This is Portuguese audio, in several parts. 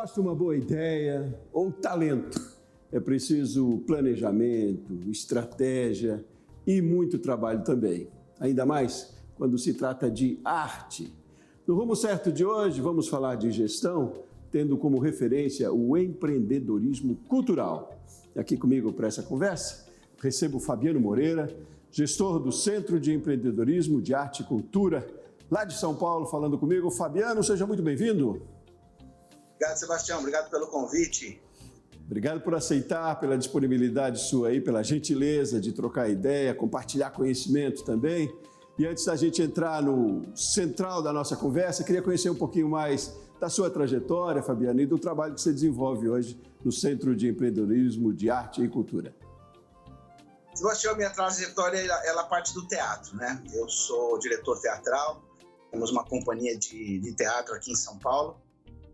Basta uma boa ideia ou talento. É preciso planejamento, estratégia e muito trabalho também. Ainda mais quando se trata de arte. No Rumo Certo de hoje, vamos falar de gestão, tendo como referência o empreendedorismo cultural. Aqui comigo para essa conversa, recebo Fabiano Moreira, gestor do Centro de Empreendedorismo de Arte e Cultura, lá de São Paulo, falando comigo. Fabiano, seja muito bem-vindo. Obrigado, Sebastião. Obrigado pelo convite. Obrigado por aceitar, pela disponibilidade sua aí, pela gentileza de trocar ideia, compartilhar conhecimento também. E antes da gente entrar no central da nossa conversa, queria conhecer um pouquinho mais da sua trajetória, Fabiano, e do trabalho que você desenvolve hoje no Centro de Empreendedorismo de Arte e Cultura. Sebastião, minha trajetória, ela parte do teatro, né? Eu sou diretor teatral, temos uma companhia de teatro aqui em São Paulo,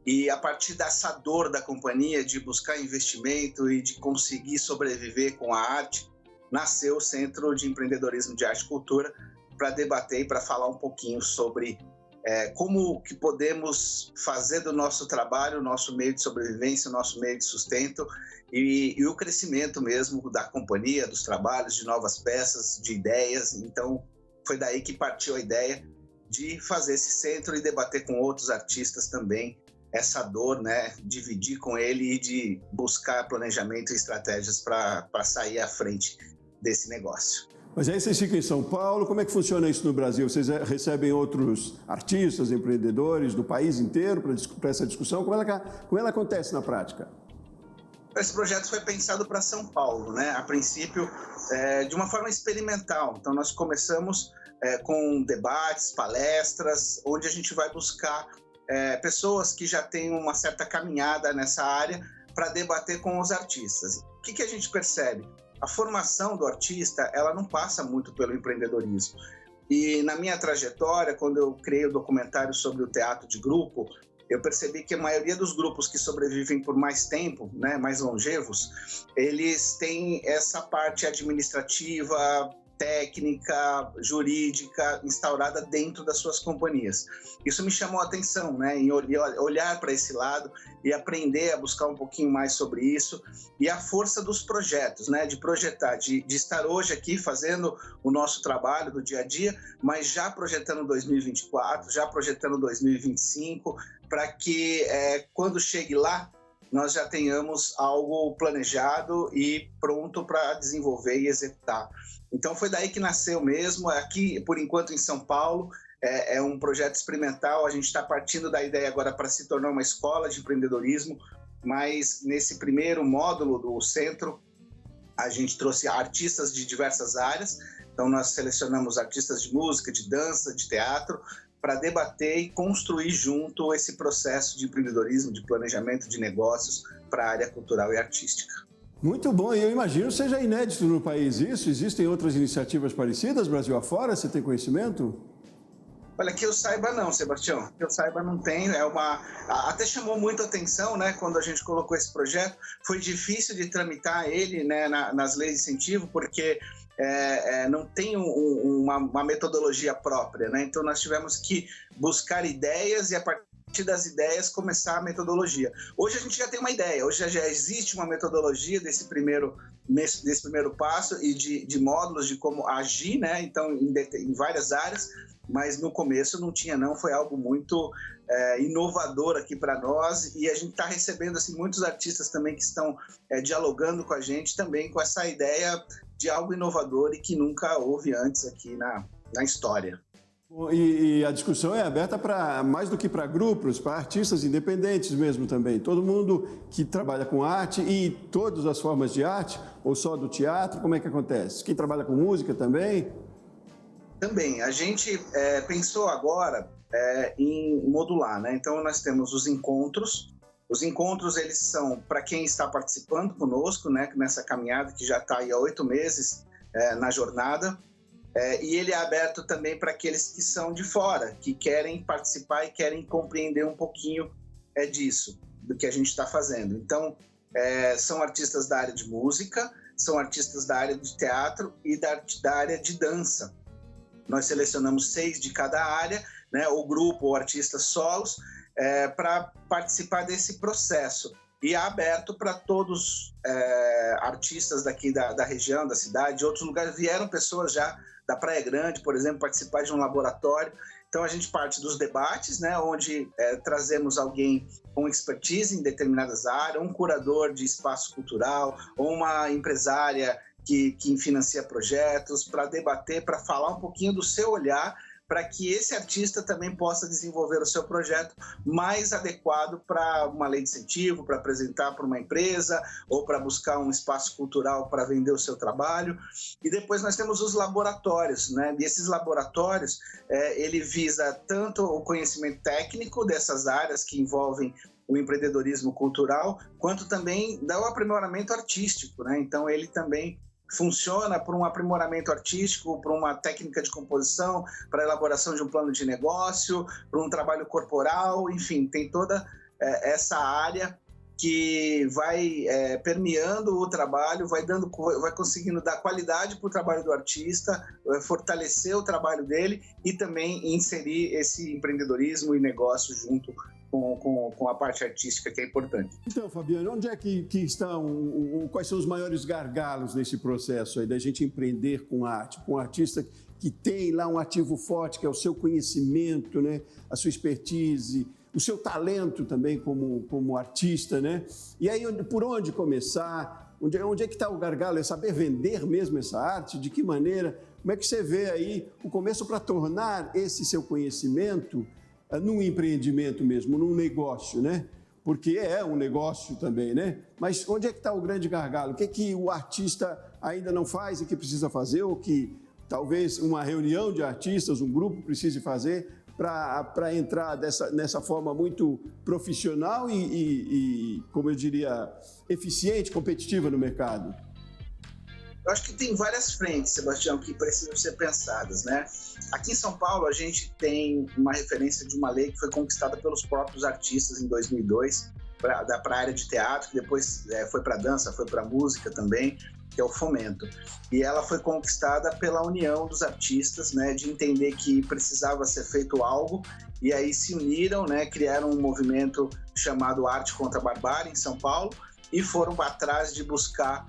e a partir dessa dor da companhia de buscar investimento e de conseguir sobreviver com a arte, nasceu o Centro de Empreendedorismo de Arte e Cultura para debater e para falar um pouquinho sobre como que podemos fazer do nosso trabalho o nosso meio de sobrevivência, o nosso meio de sustento e o crescimento mesmo da companhia, dos trabalhos, de novas peças, de ideias. Então, foi daí que partiu a ideia de fazer esse centro e debater com outros artistas também essa dor, né? Dividir com ele e de buscar planejamento e estratégias para sair à frente desse negócio. Mas aí vocês ficam em São Paulo, como é que funciona isso no Brasil? Vocês recebem outros artistas, empreendedores do país inteiro para essa discussão? Como ela acontece na prática? Esse projeto foi pensado para São Paulo, né? A princípio, de uma forma experimental. Então, nós começamos com debates, palestras, onde a gente vai buscar pessoas que já têm uma certa caminhada nessa área para debater com os artistas. O que a gente percebe? A formação do artista, ela não passa muito pelo empreendedorismo. E na minha trajetória, quando eu criei o documentário sobre o teatro de grupo, eu percebi que a maioria dos grupos que sobrevivem por mais tempo, né, mais longevos, eles têm essa parte administrativa, técnica, jurídica, instaurada dentro das suas companhias. Isso me chamou a atenção, né, em olhar para esse lado e aprender a buscar um pouquinho mais sobre isso e a força dos projetos, né, de projetar, de estar hoje aqui fazendo o nosso trabalho do dia a dia, mas já projetando 2024, já projetando 2025, para que quando chegue lá, nós já tenhamos algo planejado e pronto para desenvolver e executar. Então foi daí que nasceu mesmo, aqui por enquanto em São Paulo, é um projeto experimental, a gente está partindo da ideia agora para se tornar uma escola de empreendedorismo, mas nesse primeiro módulo do centro, a gente trouxe artistas de diversas áreas, então nós selecionamos artistas de música, de dança, de teatro, para debater e construir junto esse processo de empreendedorismo, de planejamento de negócios para a área cultural e artística. Muito bom, e eu imagino seja inédito no país isso. Existem outras iniciativas parecidas, Brasil afora? Você tem conhecimento? Olha, que eu saiba não, Sebastião, que eu saiba não tem, até chamou muito atenção, né, quando a gente colocou esse projeto, foi difícil de tramitar ele, né, nas leis de incentivo, porque não tem uma metodologia própria, né, então nós tivemos que buscar ideias e a partir das ideias começar a metodologia. Hoje a gente já tem uma ideia, hoje já existe uma metodologia desse primeiro passo e de módulos de como agir, né, então em várias áreas, mas no começo não tinha não, foi algo muito inovador aqui para nós e a gente está recebendo assim, muitos artistas também que estão dialogando com a gente também com essa ideia de algo inovador e que nunca houve antes aqui na história. E a discussão é aberta para mais do que para grupos, para artistas independentes mesmo também. Todo mundo que trabalha com arte e todas as formas de arte, ou só do teatro, como é que acontece? Quem trabalha com música também? Também. A gente pensou agora em modular, né? Então nós temos os encontros. Os encontros, eles são para quem está participando conosco, né? Nessa caminhada que já está aí há 8 meses na jornada. E ele é aberto também para aqueles que são de fora, que querem participar e querem compreender um pouquinho disso, do que a gente está fazendo. Então, são artistas da área de música, são artistas da área de teatro e da área de dança. Nós selecionamos 6 de cada área, né, ou grupo ou artistas solos, para participar desse processo. E é aberto para todos artistas daqui da região, da cidade, de outros lugares. Vieram pessoas já da Praia Grande, por exemplo, participar de um laboratório. Então, a gente parte dos debates, né, onde trazemos alguém com expertise em determinadas áreas, um curador de espaço cultural, ou uma empresária que financia projetos, para debater, para falar um pouquinho do seu olhar, para que esse artista também possa desenvolver o seu projeto mais adequado para uma lei de incentivo, para apresentar para uma empresa ou para buscar um espaço cultural para vender o seu trabalho. E depois nós temos os laboratórios, né? E esses laboratórios, ele visa tanto o conhecimento técnico dessas áreas que envolvem o empreendedorismo cultural, quanto também dá o aprimoramento artístico, né? Então ele também funciona para um aprimoramento artístico, para uma técnica de composição, para a elaboração de um plano de negócio, para um trabalho corporal, enfim, tem toda essa área que vai permeando o trabalho, vai conseguindo dar qualidade para o trabalho do artista, fortalecer o trabalho dele e também inserir esse empreendedorismo e negócio junto com a parte artística, que é importante. Então, Fabiano, onde é que estão, quais são os maiores gargalos nesse processo aí da gente empreender com arte, com um artista que tem lá um ativo forte, que é o seu conhecimento, né, a sua expertise, o seu talento também como artista, né? E aí, por onde começar? Onde é que está o gargalo? É saber vender mesmo essa arte? De que maneira? Como é que você vê aí o começo para tornar esse seu conhecimento num empreendimento mesmo, num negócio, né? Porque é um negócio também, né? Mas onde é que está o grande gargalo? O que é que o artista ainda não faz e que precisa fazer, ou que talvez uma reunião de artistas, um grupo precise fazer para entrar nessa forma muito profissional e, como eu diria, eficiente, competitiva no mercado? Eu acho que tem várias frentes, Sebastião, que precisam ser pensadas, né? Aqui em São Paulo, a gente tem uma referência de uma lei que foi conquistada pelos próprios artistas em 2002, para a área de teatro, que depois foi para dança, foi para música também, que é o Fomento. E ela foi conquistada pela união dos artistas, né, de entender que precisava ser feito algo, e aí se uniram, né, criaram um movimento chamado Arte contra a Barbárie, em São Paulo, e foram atrás de buscar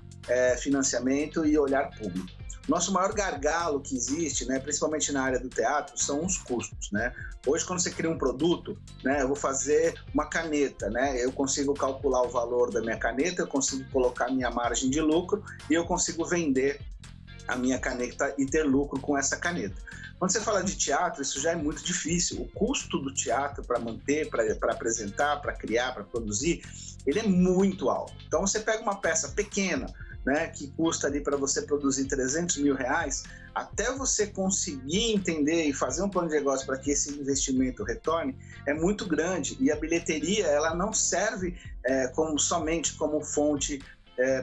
financiamento e olhar público. Nosso maior gargalo que existe, né, principalmente na área do teatro, são os custos, né? Hoje, quando você cria um produto, né, eu vou fazer uma caneta, né? Eu consigo calcular o valor da minha caneta, eu consigo colocar minha margem de lucro e eu consigo vender a minha caneta e ter lucro com essa caneta. Quando você fala de teatro, isso já é muito difícil. O custo do teatro para manter, para apresentar, para criar, para produzir, ele é muito alto. Então, você pega uma peça pequena, né, que custa ali para você produzir R$300 mil, até você conseguir entender e fazer um plano de negócio para que esse investimento retorne, é muito grande. E a bilheteria, ela não serve somente como fonte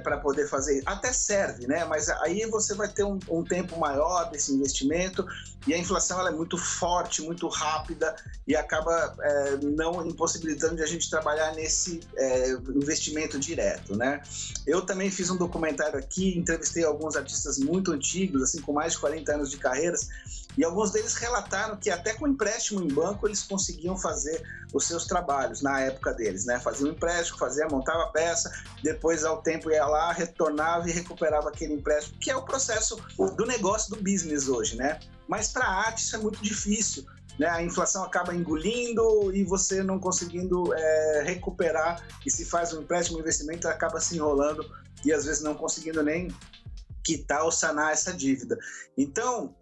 para poder fazer, até serve, né? Mas aí você vai ter um tempo maior desse investimento e a inflação ela é muito forte, muito rápida e acaba não impossibilitando de a gente trabalhar nesse investimento direto, né? Eu também fiz um documentário aqui, entrevistei alguns artistas muito antigos, assim, com mais de 40 anos de carreiras, e alguns deles relataram que até com empréstimo em banco eles conseguiam fazer os seus trabalhos na época deles, né? Faziam um empréstimo, montava a peça, depois ao tempo ia lá, retornava e recuperava aquele empréstimo, que é o processo do negócio, do business hoje, né? Mas para a arte isso é muito difícil, né? A inflação acaba engolindo e você não conseguindo recuperar, e se faz um empréstimo, um investimento, acaba se enrolando e às vezes não conseguindo nem quitar ou sanar essa dívida. Então,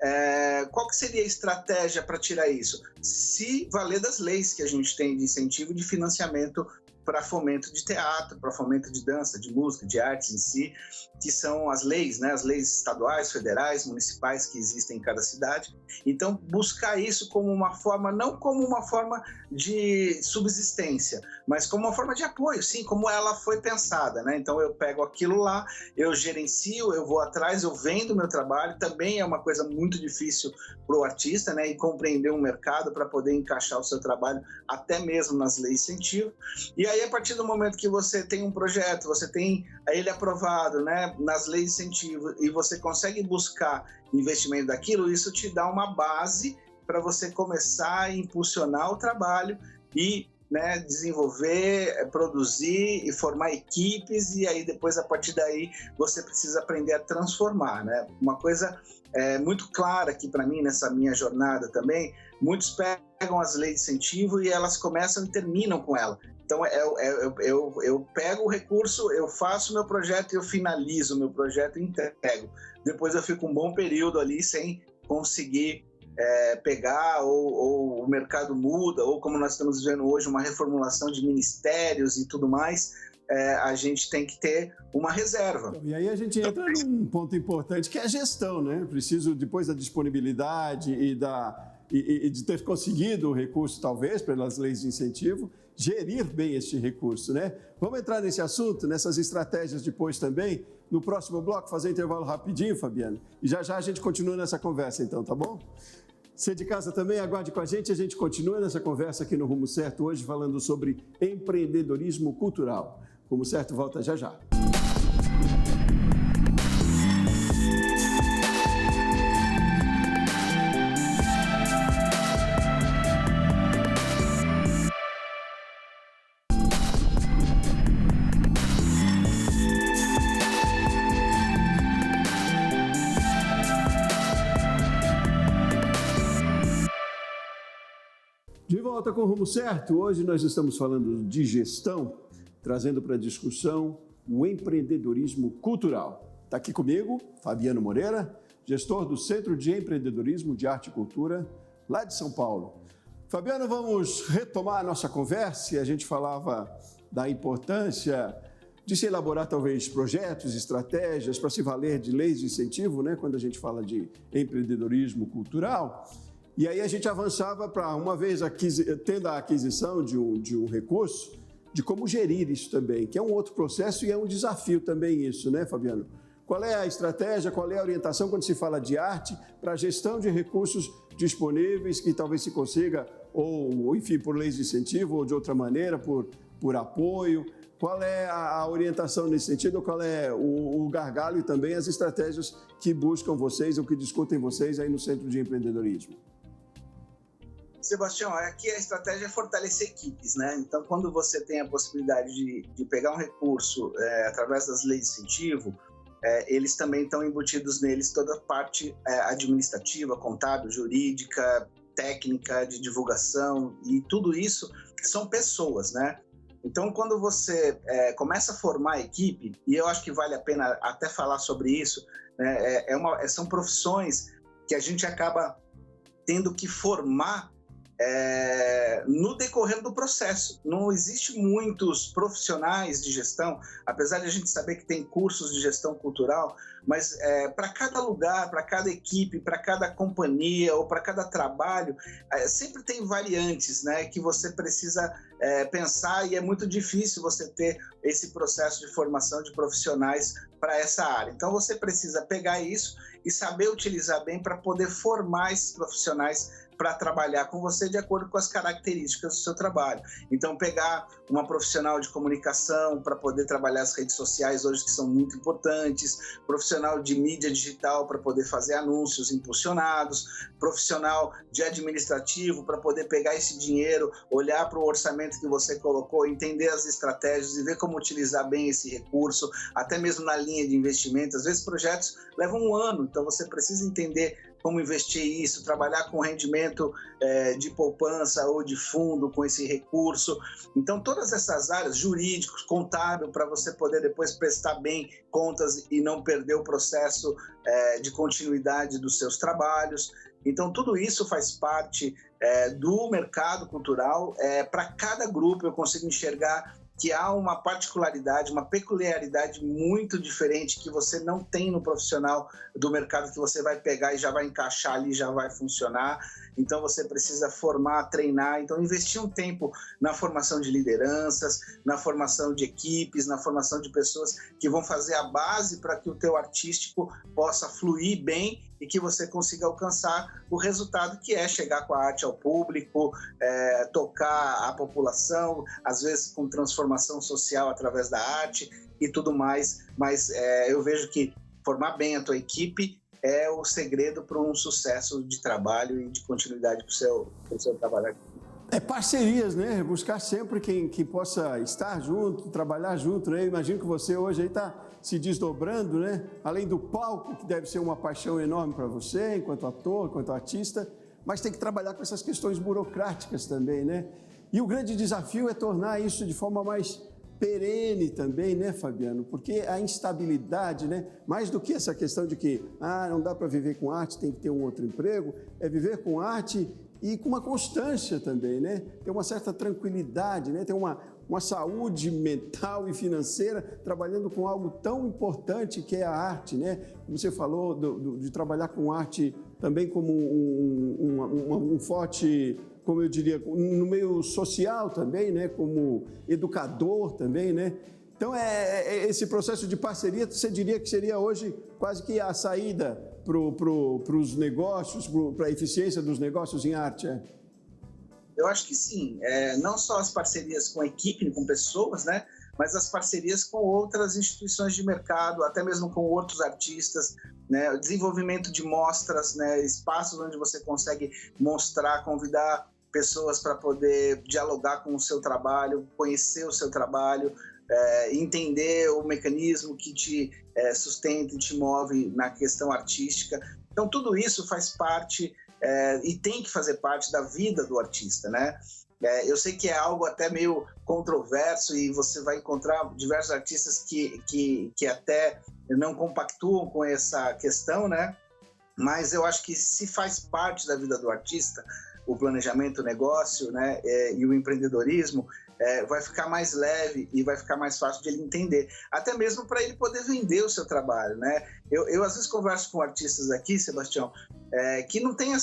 qual que seria a estratégia para tirar isso? Se valer das leis que a gente tem de incentivo de financiamento para fomento de teatro, para fomento de dança, de música, de artes em si, que são as leis, né? As leis estaduais, federais, municipais que existem em cada cidade. Então, buscar isso como uma forma, não como uma forma de subsistência, mas como uma forma de apoio, sim, como ela foi pensada, né? Então, eu pego aquilo lá, eu gerencio, eu vou atrás, eu vendo o meu trabalho, também é uma coisa muito difícil para o artista, né? E compreender um mercado para poder encaixar o seu trabalho até mesmo nas leis de incentivo. E aí, a partir do momento que você tem um projeto, você tem ele aprovado, né, nas leis de incentivo, e você consegue buscar investimento daquilo, isso te dá uma base para você começar a impulsionar o trabalho e né, desenvolver, produzir e formar equipes, e aí depois, a partir daí, você precisa aprender a transformar, né? Uma coisa muito clara aqui para mim, nessa minha jornada também, muitos pegam as leis de incentivo e elas começam e terminam com ela. Então, eu pego o recurso, eu faço o meu projeto, eu finalizo o meu projeto e entrego. Depois eu fico um bom período ali sem conseguir pegar, ou o mercado muda, ou como nós estamos vendo hoje, uma reformulação de ministérios e tudo mais, a gente tem que ter uma reserva. E aí a gente entra num ponto importante, que é a gestão, né? Preciso, depois da disponibilidade e de ter conseguido o recurso, talvez, pelas leis de incentivo, gerir bem este recurso, né? Vamos entrar nesse assunto, nessas estratégias depois também, no próximo bloco, fazer intervalo rapidinho, Fabiano, e já a gente continua nessa conversa então, tá bom? Você de casa também, aguarde com a gente continua nessa conversa aqui no Rumo Certo, hoje falando sobre empreendedorismo cultural. Rumo Certo volta já. De volta com o Rumo Certo, hoje nós estamos falando de gestão, trazendo para a discussão o empreendedorismo cultural. Está aqui comigo, Fabiano Moreira, gestor do Centro de Empreendedorismo de Arte e Cultura, lá de São Paulo. Fabiano, vamos retomar a nossa conversa e a gente falava da importância de se elaborar talvez projetos, estratégias para se valer de leis de incentivo, né, quando a gente fala de empreendedorismo cultural. E aí a gente avançava para, uma vez tendo a aquisição de um recurso, de como gerir isso também, que é um outro processo e é um desafio também isso, né, Fabiano? Qual é a estratégia, qual é a orientação quando se fala de arte para a gestão de recursos disponíveis que talvez se consiga, ou enfim, por leis de incentivo ou de outra maneira, por apoio? Qual é a orientação nesse sentido? Qual é o gargalo e também as estratégias que buscam vocês ou que discutem vocês aí no Centro de Empreendedorismo? Sebastião, aqui a estratégia é fortalecer equipes, né? Então, quando você tem a possibilidade de pegar um recurso através das leis de incentivo, eles também estão embutidos neles toda a parte administrativa, contábil, jurídica, técnica, de divulgação, e tudo isso são pessoas, né? Então, quando você começa a formar a equipe, e eu acho que vale a pena até falar sobre isso, né? São profissões que a gente acaba tendo que formar no decorrer do processo. Não existe muitos profissionais de gestão, apesar de a gente saber que tem cursos de gestão cultural, mas para cada lugar, para cada equipe, para cada companhia ou para cada trabalho, sempre tem variantes, né, que você precisa pensar, e é muito difícil você ter esse processo de formação de profissionais para essa área. Então você precisa pegar isso e saber utilizar bem para poder formar esses profissionais para trabalhar com você de acordo com as características do seu trabalho. Então, pegar uma profissional de comunicação para poder trabalhar as redes sociais hoje, que são muito importantes, profissional de mídia digital para poder fazer anúncios impulsionados, profissional de administrativo para poder pegar esse dinheiro, olhar para o orçamento que você colocou, entender as estratégias e ver como utilizar bem esse recurso, até mesmo na linha de investimento. Às vezes, projetos levam um ano, então você precisa entender como investir isso, trabalhar com rendimento de poupança ou de fundo com esse recurso. Então, todas essas áreas, jurídicos, contábil, para você poder depois prestar bem contas e não perder o processo de continuidade dos seus trabalhos. Então, tudo isso faz parte do mercado cultural. Para cada grupo, eu consigo enxergar que há uma particularidade, uma peculiaridade muito diferente que você não tem no profissional do mercado, que você vai pegar e já vai encaixar ali, já vai funcionar. Então você precisa formar, treinar, então investir um tempo na formação de lideranças, na formação de equipes, na formação de pessoas que vão fazer a base para que o teu artístico possa fluir bem e que você consiga alcançar o resultado, que é chegar com a arte ao público, tocar a população, às vezes com transformação social através da arte e tudo mais. Mas eu vejo que formar bem a tua equipe é o segredo para um sucesso de trabalho e de continuidade para o seu trabalho. Parcerias, né? Buscar sempre quem possa estar junto, trabalhar junto, né? Eu imagino que você hoje aí está se desdobrando, né? Além do palco, que deve ser uma paixão enorme para você, enquanto ator, enquanto artista, mas tem que trabalhar com essas questões burocráticas também, né? E o grande desafio é tornar isso de forma mais perene também, né, Fabiano? Porque a instabilidade, né? Mais do que essa questão de que, não dá para viver com arte, tem que ter um outro emprego, é viver com arte e com uma constância também, né? Ter uma certa tranquilidade, né? Ter uma saúde mental e financeira trabalhando com algo tão importante que é a arte, né? Você falou de trabalhar com arte também como um forte, como eu diria, no meio social também, né? Como educador também, né? Então, esse processo de parceria, você diria que seria hoje quase que a saída para os negócios, para a eficiência dos negócios em arte? Eu acho que sim. Não só as parcerias com a equipe, com pessoas, né? Mas as parcerias com outras instituições de mercado, até mesmo com outros artistas, né? O desenvolvimento de mostras, né? Espaços onde você consegue mostrar, convidar pessoas para poder dialogar com o seu trabalho, conhecer o seu trabalho, entender o mecanismo que te sustenta e te move na questão artística. Então, tudo isso faz parte e tem que fazer parte da vida do artista, né? Eu sei que é algo até meio controverso e você vai encontrar diversos artistas que até não compactuam com essa questão, né? Mas eu acho que se faz parte da vida do artista, o planejamento, o negócio, né, e o empreendedorismo, vai ficar mais leve e vai ficar mais fácil de ele entender, até mesmo para ele poder vender o seu trabalho, né? Eu às vezes converso com artistas aqui, Sebastião, que não tem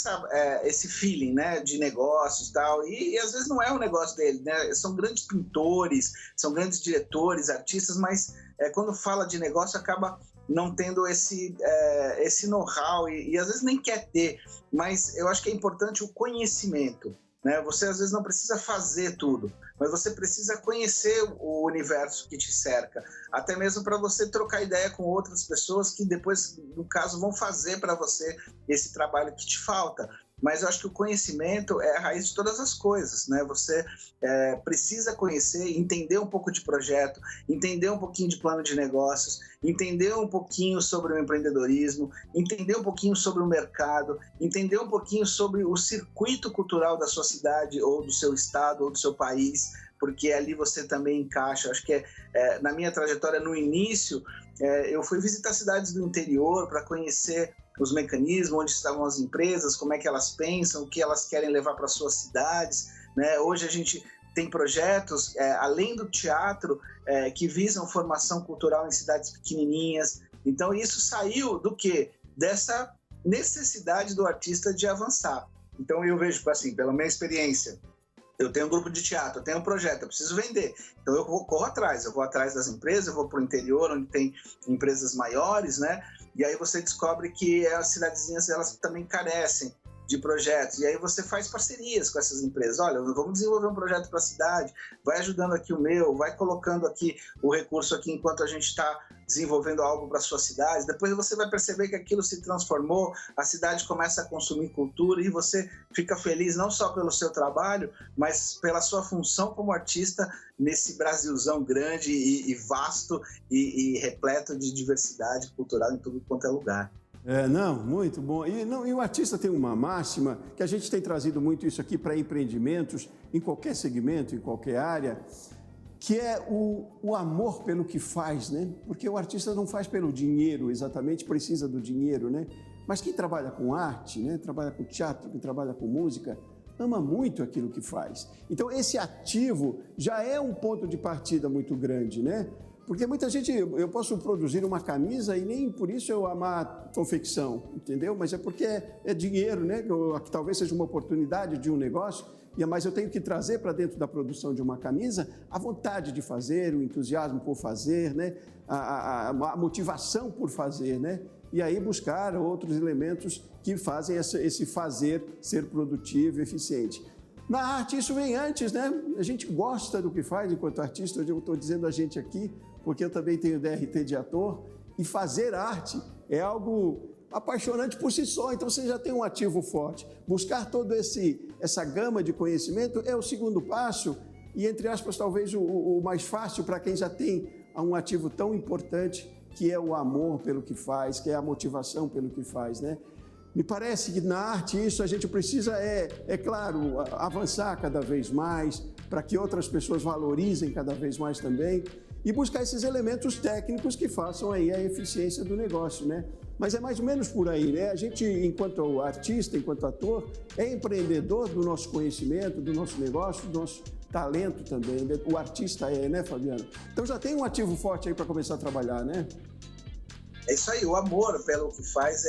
esse feeling, né, de negócios e tal, e às vezes não é o negócio dele, né? São grandes pintores, são grandes diretores, artistas, mas quando fala de negócio acaba não tendo esse know-how e às vezes nem quer ter, mas eu acho que é importante o conhecimento, né? Você às vezes não precisa fazer tudo, mas você precisa conhecer o universo que te cerca, até mesmo para você trocar ideia com outras pessoas que depois, no caso, vão fazer para você esse trabalho que te falta. Mas eu acho que o conhecimento é a raiz de todas as coisas, né? Você precisa conhecer, entender um pouco de projeto, entender um pouquinho de plano de negócios, entender um pouquinho sobre o empreendedorismo, entender um pouquinho sobre o mercado, entender um pouquinho sobre o circuito cultural da sua cidade ou do seu estado ou do seu país, porque ali você também encaixa. Acho que na minha trajetória, no início, eu fui visitar cidades do interior para conhecer os mecanismos, onde estavam as empresas, como é que elas pensam, o que elas querem levar para suas cidades, né? Hoje a gente tem projetos, além do teatro, que visam formação cultural em cidades pequenininhas. Então isso saiu do quê? Dessa necessidade do artista de avançar. Então eu vejo, assim, pela minha experiência, eu tenho um grupo de teatro, eu tenho um projeto, eu preciso vender. Então eu corro atrás, eu vou atrás das empresas, eu vou para o interior, onde tem empresas maiores, né? E aí você descobre que as cidadezinhas, elas também carecem de projetos. E aí você faz parcerias com essas empresas. Olha, vamos desenvolver um projeto para a cidade, vai ajudando aqui o meu, vai colocando aqui o recurso aqui enquanto a gente está desenvolvendo algo para a sua cidade. Depois você vai perceber que aquilo se transformou, a cidade começa a consumir cultura e você fica feliz não só pelo seu trabalho, mas pela sua função como artista nesse Brasilzão grande e vasto e repleto de diversidade cultural em tudo quanto é lugar. Não, muito bom. E o artista tem uma máxima, que a gente tem trazido muito isso aqui para empreendimentos, em qualquer segmento, em qualquer área, que é o amor pelo que faz, né? Porque o artista não faz pelo dinheiro, exatamente, precisa do dinheiro, né? Mas quem trabalha com arte, né? Trabalha com teatro, quem trabalha com música, ama muito aquilo que faz. Então, esse ativo já é um ponto de partida muito grande, né? Porque muita gente, eu posso produzir uma camisa e nem por isso eu amar confecção, entendeu? Mas é porque é dinheiro, né? Que talvez seja uma oportunidade de um negócio, mas eu tenho que trazer para dentro da produção de uma camisa a vontade de fazer, o entusiasmo por fazer, né? A motivação por fazer, né? E aí buscar outros elementos que fazem esse fazer ser produtivo e eficiente. Na arte isso vem antes, né? A gente gosta do que faz enquanto artista, eu estou dizendo a gente aqui, porque eu também tenho DRT de ator, e fazer arte é algo apaixonante por si só, então você já tem um ativo forte. Buscar toda essa gama de conhecimento é o segundo passo e, entre aspas, talvez o mais fácil para quem já tem um ativo tão importante, que é o amor pelo que faz, que é a motivação pelo que faz, né? Me parece que na arte isso a gente precisa, claro, avançar cada vez mais, para que outras pessoas valorizem cada vez mais também, e buscar esses elementos técnicos que façam aí a eficiência do negócio, né? Mas é mais ou menos por aí, né? A gente, enquanto artista, enquanto ator, é empreendedor do nosso conhecimento, do nosso negócio, do nosso talento também. O artista né, Fabiano? Então já tem um ativo forte aí para começar a trabalhar, né? É isso aí, o amor pelo que faz,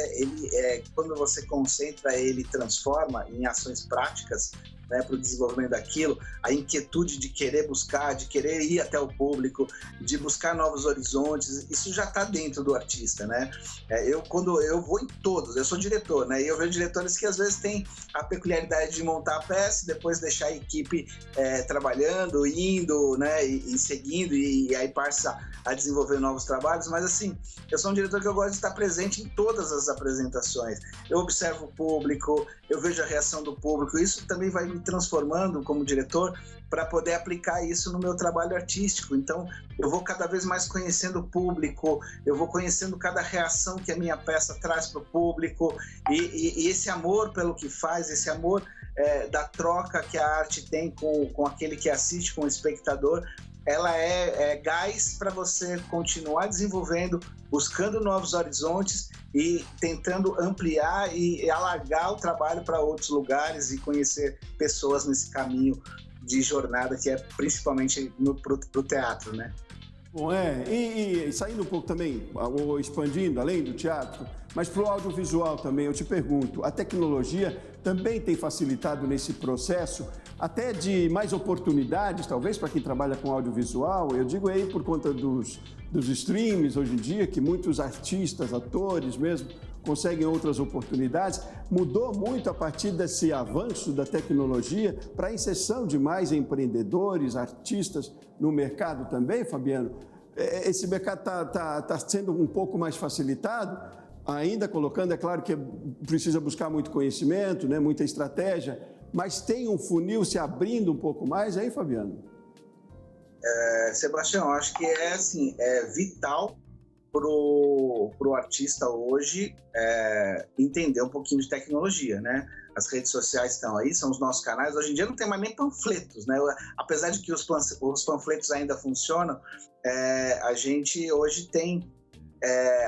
quando você concentra ele e transforma em ações práticas, né, para o desenvolvimento daquilo, a inquietude de querer buscar, de querer ir até o público, de buscar novos horizontes, isso já está dentro do artista, né? Quando eu vou em todos, eu sou diretor, né? E eu vejo diretores que às vezes têm a peculiaridade de montar a peça e depois deixar a equipe trabalhando, indo, né? E seguindo, e aí passa a desenvolver novos trabalhos, mas assim, eu sou um diretor que eu gosto de estar presente em todas as apresentações. Eu observo o público, eu vejo a reação do público, isso também vai me transformando como diretor para poder aplicar isso no meu trabalho artístico. Então, eu vou cada vez mais conhecendo o público, eu vou conhecendo cada reação que a minha peça traz para o público, e esse amor pelo que faz, esse amor da troca que a arte tem com aquele que assiste, com o espectador, ela é gás para você continuar desenvolvendo, buscando novos horizontes e tentando ampliar e alargar o trabalho para outros lugares e conhecer pessoas nesse caminho de jornada que é principalmente pro teatro, né? Bom, e saindo um pouco também, ou expandindo, além do teatro, mas para o audiovisual também, eu te pergunto, a tecnologia também tem facilitado nesse processo, até de mais oportunidades, talvez, para quem trabalha com audiovisual? Eu digo aí por conta dos streams hoje em dia, que muitos artistas, atores mesmo, conseguem outras oportunidades. Mudou muito a partir desse avanço da tecnologia para a inserção de mais empreendedores, artistas no mercado também, Fabiano? Esse mercado está sendo um pouco mais facilitado, ainda colocando, é claro que precisa buscar muito conhecimento, né, muita estratégia, mas tem um funil se abrindo um pouco mais aí, Fabiano? Sebastião, acho que é vital pro artista hoje entender um pouquinho de tecnologia, né? As redes sociais estão aí, são os nossos canais. Hoje em dia não tem mais nem panfletos, né? Apesar de que os panfletos ainda funcionam, a gente hoje tem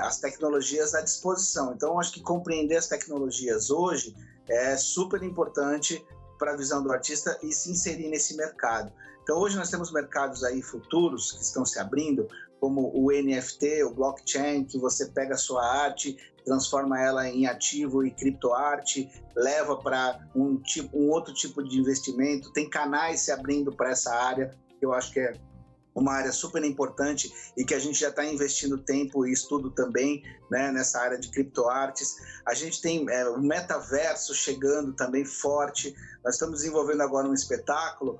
as tecnologias à disposição. Então, acho que compreender as tecnologias hoje é super importante para a visão do artista e se inserir nesse mercado. Então, hoje nós temos mercados aí futuros que estão se abrindo, como o NFT, o blockchain, que você pega a sua arte, transforma ela em ativo e criptoarte, leva para um outro tipo de investimento. Tem canais se abrindo para essa área, que eu acho que é uma área super importante e que a gente já está investindo tempo e estudo também, né, nessa área de criptoartes. A gente tem o metaverso chegando também forte. Nós estamos desenvolvendo agora um espetáculo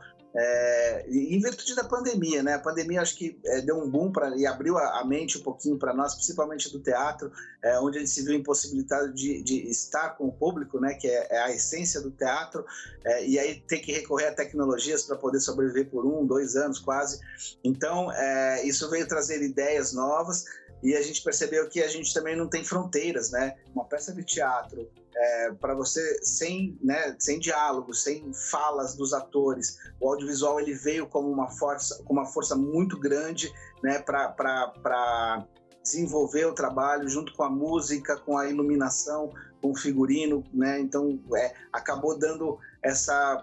em virtude da pandemia, né? A pandemia acho que deu um boom e abriu a mente um pouquinho para nós, principalmente do teatro, onde a gente se viu impossibilitado de estar com o público, né? Que é a essência do teatro, e aí tem que recorrer a tecnologias para poder sobreviver por 1, 2 anos quase. Então, isso veio trazer ideias novas e a gente percebeu que a gente também não tem fronteiras, né? Uma peça de teatro, para você sem diálogos, sem falas dos atores, o audiovisual ele veio como uma força muito grande, né, para desenvolver o trabalho junto com a música, com a iluminação, com o figurino, né? Então acabou dando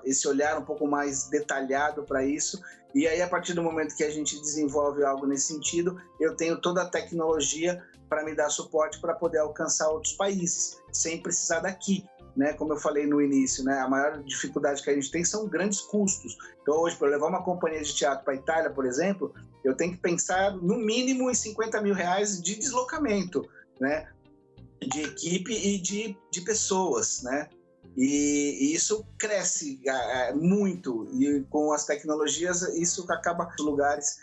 esse olhar um pouco mais detalhado para isso. E aí, a partir do momento que a gente desenvolve algo nesse sentido, eu tenho toda a tecnologia para me dar suporte para poder alcançar outros países, sem precisar daqui, né? Como eu falei no início, né? A maior dificuldade que a gente tem são grandes custos. Então, hoje, para levar uma companhia de teatro para a Itália, por exemplo, eu tenho que pensar no mínimo em 50 mil reais de deslocamento, né? De equipe e de pessoas, né? E isso cresce muito, e com as tecnologias isso acaba nos lugares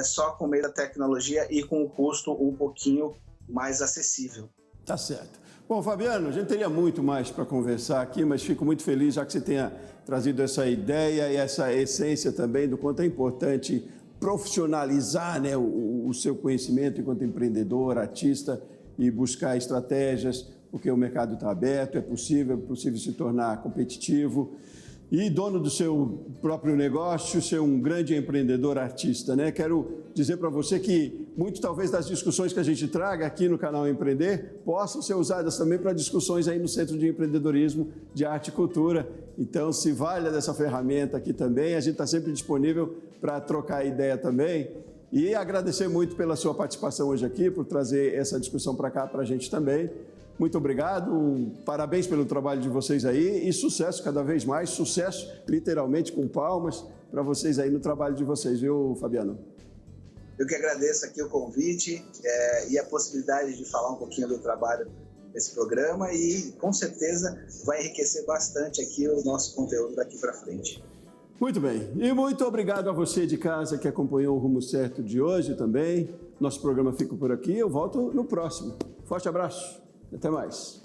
só com o meio da tecnologia e com o custo um pouquinho mais acessível. Tá certo. Bom, Fabiano, a gente teria muito mais para conversar aqui, mas fico muito feliz já que você tenha trazido essa ideia e essa essência também do quanto é importante profissionalizar, né, o seu conhecimento enquanto empreendedor, artista e buscar estratégias, porque o mercado está aberto, é possível se tornar competitivo e dono do seu próprio negócio, ser um grande empreendedor artista, né? Quero dizer para você que muito talvez das discussões que a gente traga aqui no canal Empreender possam ser usadas também para discussões aí no Centro de Empreendedorismo de Arte e Cultura. Então, se valha dessa ferramenta aqui também, a gente está sempre disponível para trocar ideia também. E agradecer muito pela sua participação hoje aqui, por trazer essa discussão para cá para a gente também. Muito obrigado, parabéns pelo trabalho de vocês aí e sucesso cada vez mais, sucesso literalmente com palmas para vocês aí no trabalho de vocês, viu, Fabiano? Eu que agradeço aqui o convite e a possibilidade de falar um pouquinho do trabalho desse programa e com certeza vai enriquecer bastante aqui o nosso conteúdo daqui para frente. Muito bem, e muito obrigado a você de casa que acompanhou o Rumo Certo de hoje também. Nosso programa fica por aqui, eu volto no próximo. Forte abraço, até mais.